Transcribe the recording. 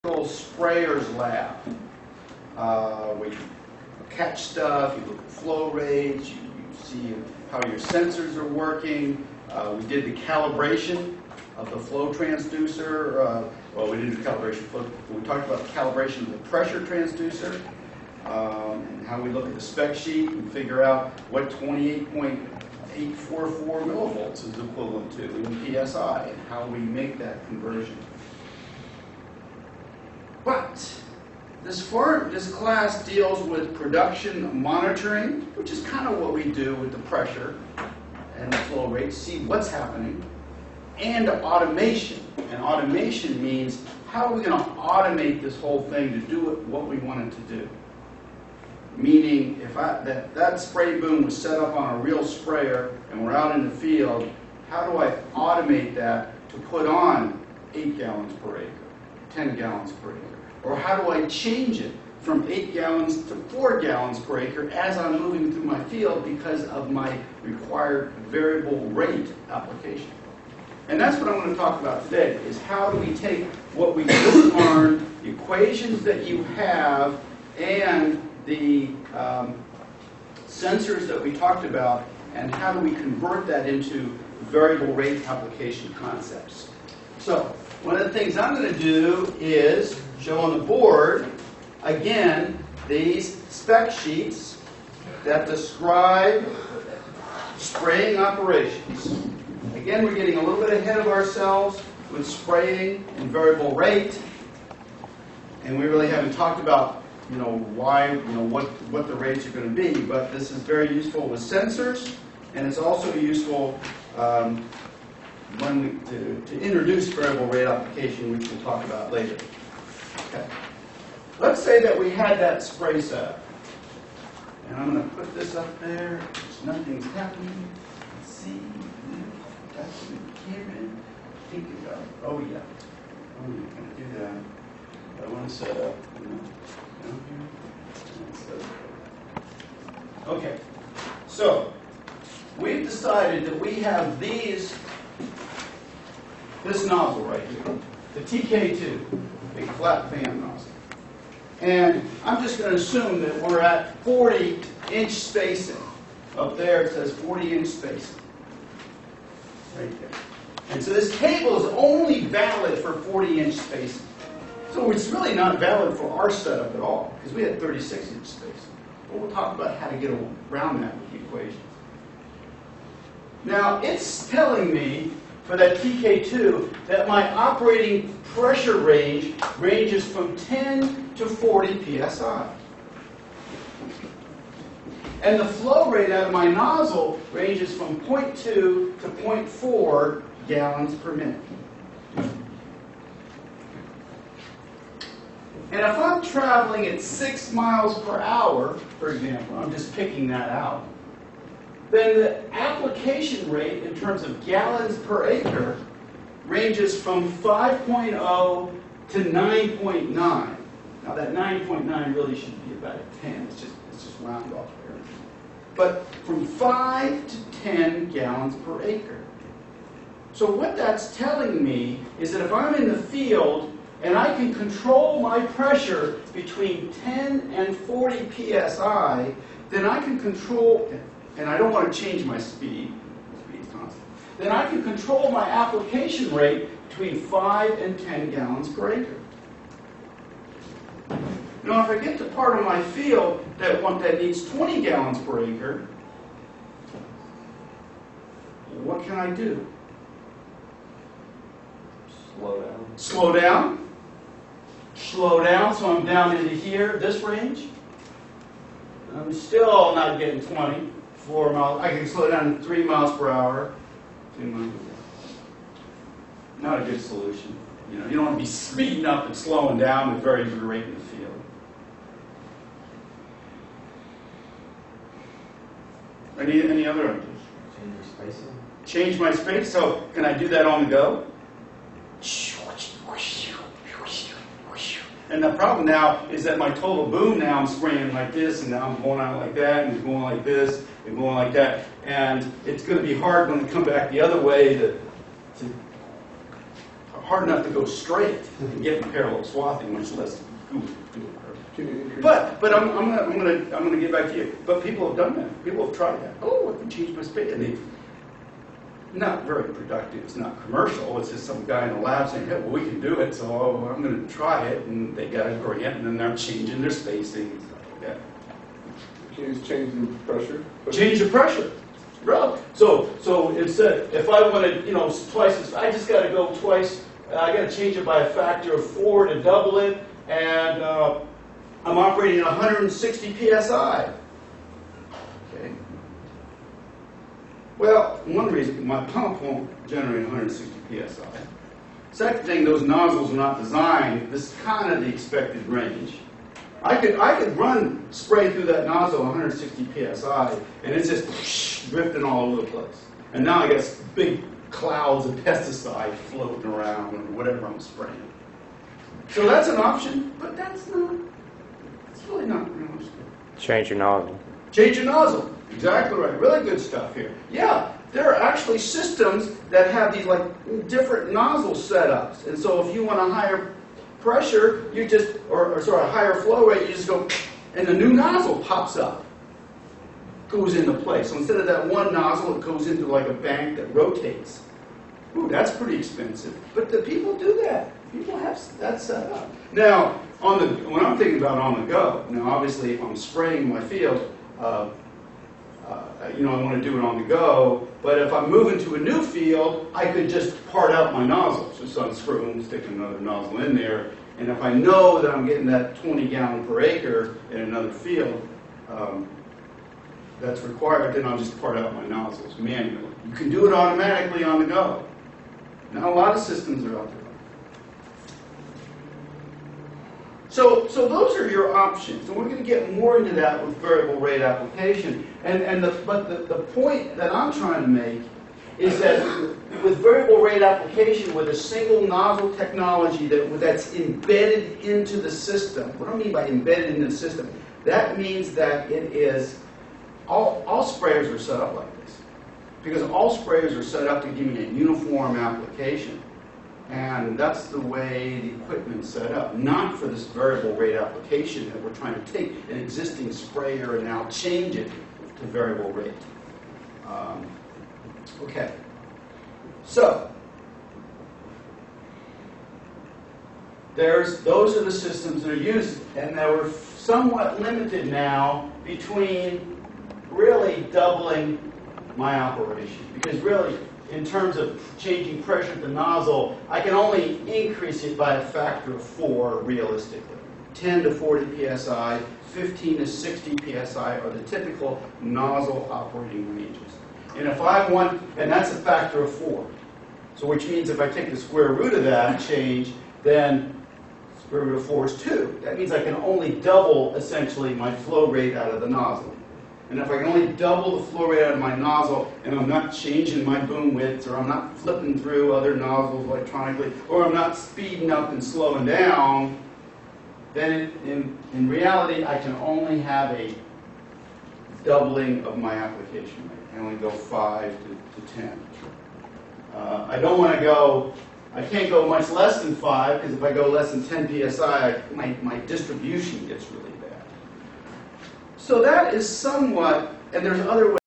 sprayer's lab. We catch stuff, you look at flow rates, you see how your sensors are working. We did the calibration of the flow transducer. Well, we didn't do calibration flow, but we talked about the calibration of the pressure transducer, and how we look at the spec sheet and figure out what 28.844 millivolts is equivalent to in PSI, and how we make that conversion. But this class deals with production monitoring, which is kind of what we do with the pressure and the flow rate, see what's happening, and automation. And automation means how are we going to automate this whole thing to do it what we want it to do. Meaning, if that spray boom was set up on a real sprayer and we're out in the field, how do I automate that to put on 8 gallons per acre, 10 gallons per acre? Or how do I change it from 8 gallons to 4 gallons per acre as I'm moving through my field because of my required variable rate application? And that's what I want to talk about today, is how do we take what we just learned, the equations that you have, and the sensors that we talked about, and how do we convert that into variable rate application concepts. So one of the things I'm going to do is show on the board, again, these spec sheets that describe spraying operations. Again, we're getting a little bit ahead of ourselves with spraying and variable rate, and we really haven't talked about why, what the rates are going to be, but this is very useful with sensors, and it's also useful to introduce variable rate application, which we'll talk about later. Okay. Let's say that we had that spray set up, and I'm going to put this up there. Nothing's happening. Let's see. That's the camera. Think about it. Oh yeah. Oh, you're going to do that. I want to set up. Down here. Okay. So we've decided that we have this nozzle right here, the TK2, big flat fan nozzle. And I'm just going to assume that we're at 40-inch spacing. Up there it says 40-inch spacing. Right there. And so this table is only valid for 40-inch spacing. So it's really not valid for our setup at all, because we had 36-inch spacing. But we'll talk about how to get around that with the equations. Now, it's telling me, for that TK2, that my operating pressure ranges from 10 to 40 psi. And the flow rate out of my nozzle ranges from 0.2 to 0.4 gallons per minute. And if I'm traveling at 6 miles per hour, for example, I'm just picking that out, then the application rate in terms of gallons per acre ranges from 5.0 to 9.9. Now that 9.9 really should be about a 10. It's just round off there. But from 5 to 10 gallons per acre. So what that's telling me is that if I'm in the field and I can control my pressure between 10 and 40 psi, then I can control, and I don't want to change my speed, speed's constant, then I can control my application rate between 5 and 10 gallons per acre. Now, if I get to part of my field that needs 20 gallons per acre, what can I do? Slow down. Slow down. Slow down, so I'm down into here, this range. I'm still not getting 20, 4 miles. I can slow down to 3 miles per hour. 2 miles. Not a good solution. You don't want to be speeding up and slowing down with very good rate in the field. Any other ideas? Change your spacing. Change my space. So can I do that on the go? And the problem now is that my total boom now I'm spraying like this, and now I'm going out like that, and it's going like this, and going like that. And it's going to be hard when we come back the other way to hard enough to go straight and get in parallel swathing, much less do it. Can you increase? But I'm gonna get back to you. But people have done that. People have tried that. Oh, I can change my space, and they not very productive. It's not commercial. It's just some guy in a lab saying, "Hey, well, we can do it, so I'm going to try it." And they got a grant, and then they're changing their spacing and stuff like that. Can you change the pressure? Change the pressure. Right. So instead, if I wanted, twice as, I just got to go twice. I got to change it by a factor of 4 to double it, and I'm operating at 160 psi. Okay. Well, one reason, my pump won't generate 160 psi. Second thing, those nozzles are not designed. This is kind of the expected range. I could run spray through that nozzle 160 psi, and it's just drifting all over the place. And now I got big clouds of pesticide floating around or whatever I'm spraying. So that's an option, but it's really not realistic. Change your nozzle. Change your nozzle. Exactly right. Really good stuff here. Yeah, there are actually systems that have these like different nozzle setups. And so if you want a higher pressure, you just, or a higher flow rate, you just go, and the new nozzle pops up. Goes into place. So instead of that one nozzle, it goes into like a bank that rotates. Ooh, that's pretty expensive. But the people do that. People have that set up. Now, when I'm thinking about on the go, now obviously if I'm spraying my field, I want to do it on the go, but if I'm moving to a new field, I could just part out my nozzles. Just unscrew them, stick another nozzle in there, and if I know that I'm getting that 20 gallon per acre in another field that's required, then I'll just part out my nozzles manually. You can do it automatically on the go. Now, a lot of systems are out there. So those are your options, and we're going to get more into that with variable rate application. But the point that I'm trying to make is that with variable rate application, with a single nozzle technology that's embedded into the system. What do I mean by embedded into the system? That means that it is all sprayers are set up like this, because all sprayers are set up to give me a uniform application. And that's the way the equipment's set up, not for this variable rate application that we're trying to take an existing sprayer and now change it to variable rate. Okay. So, those are the systems that are used, and they were somewhat limited now between really doubling my operation, because really, in terms of changing pressure at the nozzle, I can only increase it by a factor of 4 realistically. 10 to 40 psi, 15 to 60 psi are the typical nozzle operating ranges. And if I want, and that's a factor of 4. So which means if I take the square root of that change, then square root of 4 is 2. That means I can only double essentially my flow rate out of the nozzle. And if I can only double the flow rate out of my nozzle, and I'm not changing my boom widths, or I'm not flipping through other nozzles electronically, or I'm not speeding up and slowing down, then in reality, I can only have a doubling of my application rate. I only go 5 to 10. I don't want to go, I can't go much less than 5, because if I go less than 10 psi, my distribution gets really bad. So that is somewhat, and there's other ways.